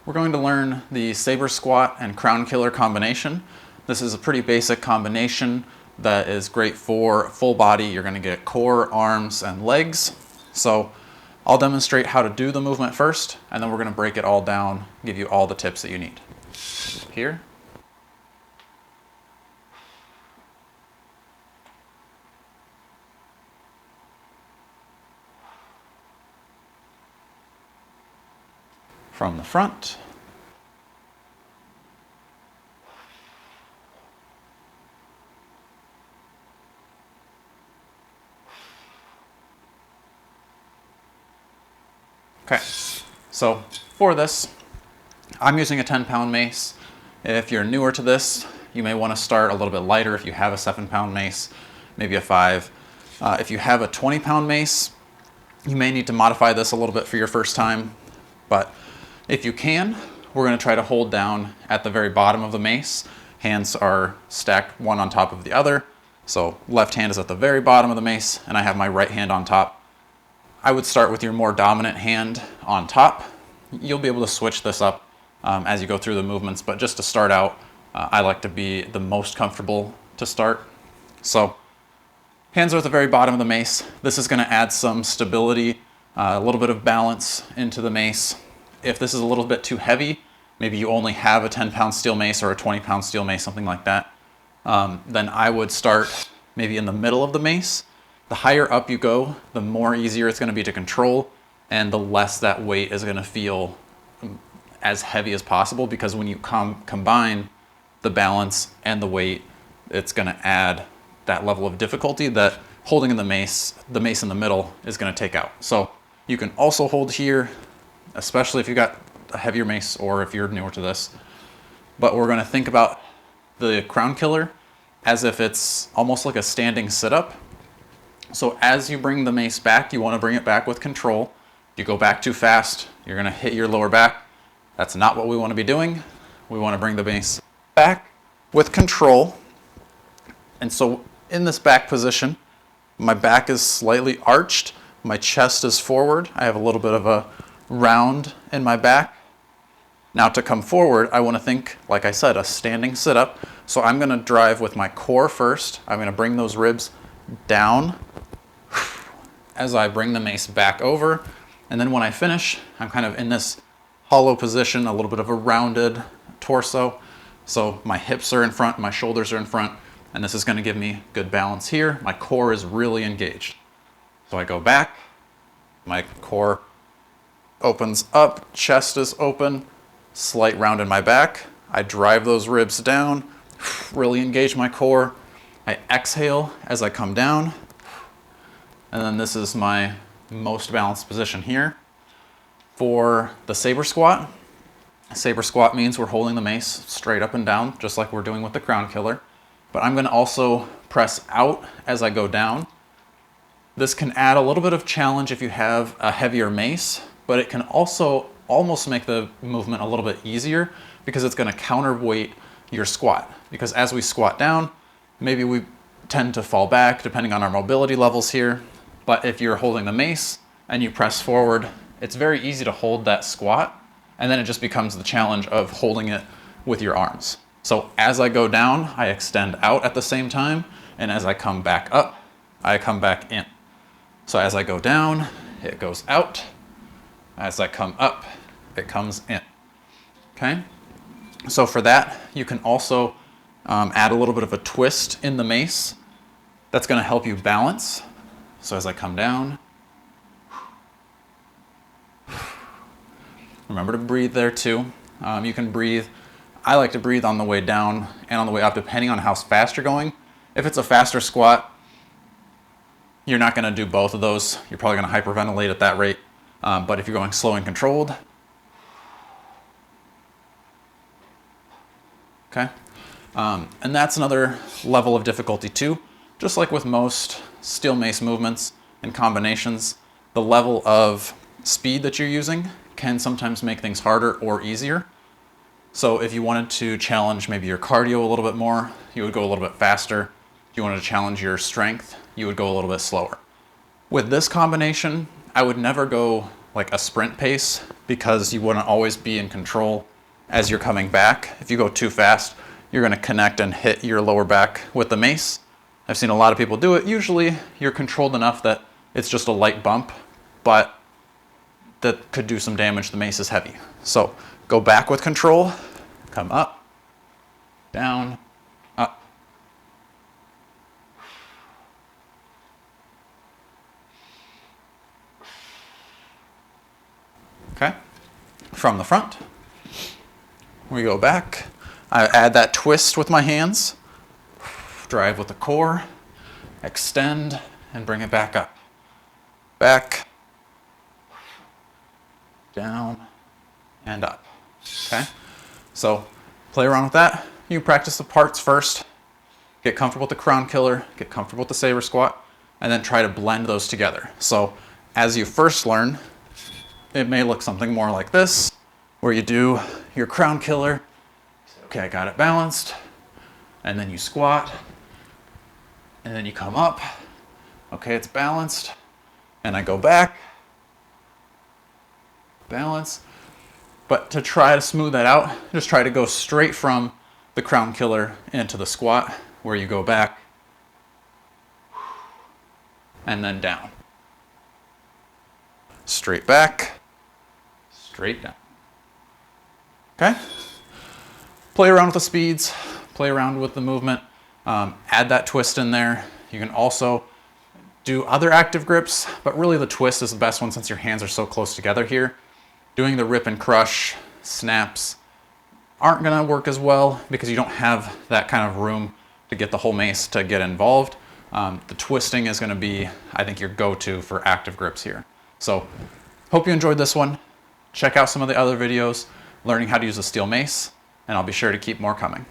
We're going to learn the saber squat and crown killer combination. This is a pretty basic combination that is great for full body. You're going to get core, arms, and legs. So I'll demonstrate how to do the movement first, and then we're going to break it all down, give you all the tips that you need. Here. From the front. Okay, so for this, I'm using a 10-pound mace. If you're newer to this, you may want to start a little bit lighter if you have a 7-pound mace, maybe a 5. If you have a 20-pound mace, you may need to modify this a little bit for your first time, but if you can, we're going to try to hold down at the very bottom of the mace. Hands are stacked one on top of the other. So left hand is at the very bottom of the mace, and I have my right hand on top. I would start with your more dominant hand on top. You'll be able to switch this up as you go through the movements, but just to start out, I like to be the most comfortable to start. So hands are at the very bottom of the mace. This is going to add some stability, a little bit of balance into the mace. If this is a little bit too heavy, maybe you only have a 10-pound steel mace or a 20-pound steel mace, something like that, then I would start maybe in the middle of the mace. The higher up you go, the more easier it's going to be to control, and the less that weight is going to feel as heavy as possible, because when you combine the balance and the weight, it's going to add that level of difficulty that holding in the mace in the middle is going to take out. So you can also hold here, especially if you've got a heavier mace or if you're newer to this. But we're going to think about the crown killer as if it's almost like a standing sit-up. So as you bring the mace back, you want to bring it back with control. If you go back too fast, you're going to hit your lower back. That's not what we want to be doing. We want to bring the mace back with control. And so in this back position, my back is slightly arched. My chest is forward. I have a little bit of a round in my back. Now to come forward, I want to think, like I said, a standing sit-up. So I'm going to drive with my core first. I'm going to bring those ribs down as I bring the mace back over. And then when I finish, I'm kind of in this hollow position, a little bit of a rounded torso. So my hips are in front, my shoulders are in front, and this is going to give me good balance here. My core is really engaged. So I go back, my core opens up, chest is open, slight round in my back. I drive those ribs down, really engage my core. I exhale as I come down. And then this is my most balanced position here. For the saber squat means we're holding the mace straight up and down, just like we're doing with the crown killer. But I'm going to also press out as I go down. This can add a little bit of challenge if you have a heavier mace, but it can also almost make the movement a little bit easier because it's going to counterweight your squat. Because as we squat down, maybe we tend to fall back depending on our mobility levels here. But if you're holding the mace and you press forward, it's very easy to hold that squat, and then it just becomes the challenge of holding it with your arms. So as I go down, I extend out at the same time, and as I come back up, I come back in. So as I go down, it goes out. As I come up, it comes in. Okay? So for that, you can also add a little bit of a twist in the mace. That's going to help you balance. So as I come down, remember to breathe there too. You can breathe. I like to breathe on the way down and on the way up, depending on how fast you're going. If it's a faster squat, you're not going to do both of those. You're probably going to hyperventilate at that rate. But if you're going slow and controlled, okay? And that's another level of difficulty too. Just like with most steel mace movements and combinations, the level of speed that you're using can sometimes make things harder or easier. So if you wanted to challenge maybe your cardio a little bit more, you would go a little bit faster. If you wanted to challenge your strength, you would go a little bit slower. With this combination, I would never go like a sprint pace because you wouldn't always be in control as you're coming back. If you go too fast, you're going to connect and hit your lower back with the mace. I've seen a lot of people do it. Usually you're controlled enough that it's just a light bump, but that could do some damage. The mace is heavy. So go back with control, come up, down, up. Okay, from the front, we go back. I add that twist with my hands, drive with the core, extend, and bring it back up. Back, down, and up. Okay, so play around with that. You practice the parts first, get comfortable with the crown killer, get comfortable with the saber squat, and then try to blend those together. So as you first learn, it may look something more like this, where you do your crown killer. Okay, I got it balanced. And then you squat. And then you come up. Okay, it's balanced. And I go back. Balance. But to try to smooth that out, just try to go straight from the crown killer into the squat, where you go back. And then down. Straight back. Straight down. Okay? Play around with the speeds, play around with the movement, add that twist in there. You can also do other active grips, but really the twist is the best one since your hands are so close together here. Doing the rip and crush, snaps aren't gonna work as well because you don't have that kind of room to get the whole mace to get involved. The twisting is gonna be, I think, your go-to for active grips here. So, hope you enjoyed this one. Check out some of the other videos learning how to use a steel mace, and I'll be sure to keep more coming.